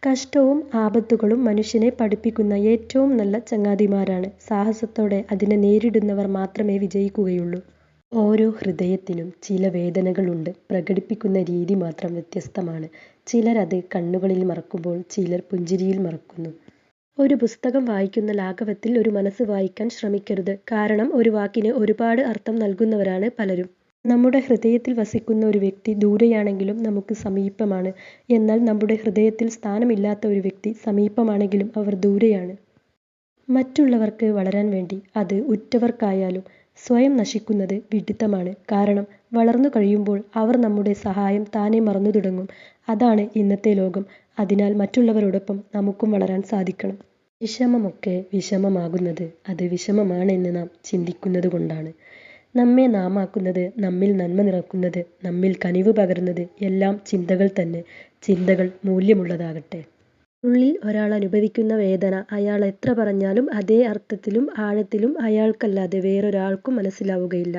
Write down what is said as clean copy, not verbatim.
കഷ്ടവും ആപത്തുകളും മനുഷ്യനെ പഠിപ്പിക്കുന്ന ഏറ്റവും നല്ല ചങ്ങാതിമാരാണ്. സാഹസത്തോടെ അതിനെ നേരിടുന്നവർ മാത്രമേ വിജയിക്കുകയുള്ളൂ. ഓരോ ഹൃദയത്തിനും ചില വേദനകളുണ്ട്. പ്രകടിപ്പിക്കുന്ന രീതി മാത്രം വ്യത്യസ്തമാണ്. ചിലരത് കണ്ണുകളിൽ മറക്കുമ്പോൾ ചിലർ പുഞ്ചിരിയിൽ മറക്കുന്നു. ഒരു പുസ്തകം വായിക്കുന്ന ലാഘവത്തിൽ ഒരു മനസ്സ് വായിക്കാൻ ശ്രമിക്കരുത്. കാരണം ഒരു വാക്കിന് ഒരുപാട് അർത്ഥം നൽകുന്നവരാണ് പലരും. നമ്മുടെ ഹൃദയത്തിൽ വസിക്കുന്ന ഒരു വ്യക്തി ദൂരെയാണെങ്കിലും നമുക്ക് സമീപമാണ്. എന്നാൽ നമ്മുടെ ഹൃദയത്തിൽ സ്ഥാനമില്ലാത്ത ഒരു വ്യക്തി സമീപമാണെങ്കിലും അവർ ദൂരെയാണ്. മറ്റുള്ളവർക്ക് വളരാൻ വേണ്ടി, അത് ഉറ്റവർക്കായാലും, സ്വയം നശിക്കുന്നത് വിഡ്ഢിത്തമാണ്. കാരണം വളർന്നു കഴിയുമ്പോൾ അവർ നമ്മുടെ സഹായം താനെ മറന്നു തുടങ്ങും. അതാണ് ഇന്നത്തെ ലോകം. അതിനാൽ മറ്റുള്ളവരോടൊപ്പം നമുക്കും വളരാൻ സാധിക്കണം. വിഷമമൊക്കെ വിഷമമാകുന്നത് അത് വിഷമമാണെന്ന് നാം ചിന്തിക്കുന്നത് കൊണ്ടാണ്. നമ്മെ നാമാക്കുന്നത്, നമ്മിൽ നന്മ നിറക്കുന്നത്, നമ്മിൽ കനിവ് പകരുന്നത് എല്ലാം ചിന്തകൾ തന്നെ. ചിന്തകൾ മൂല്യമുള്ളതാകട്ടെ. ഉള്ളിൽ ഒരാൾ അനുഭവിക്കുന്ന വേദന അയാൾ എത്ര പറഞ്ഞാലും അതേ അർത്ഥത്തിലും ആഴത്തിലും അയാൾക്കല്ലാതെ വേറൊരാൾക്കും മനസ്സിലാവുകയില്ല.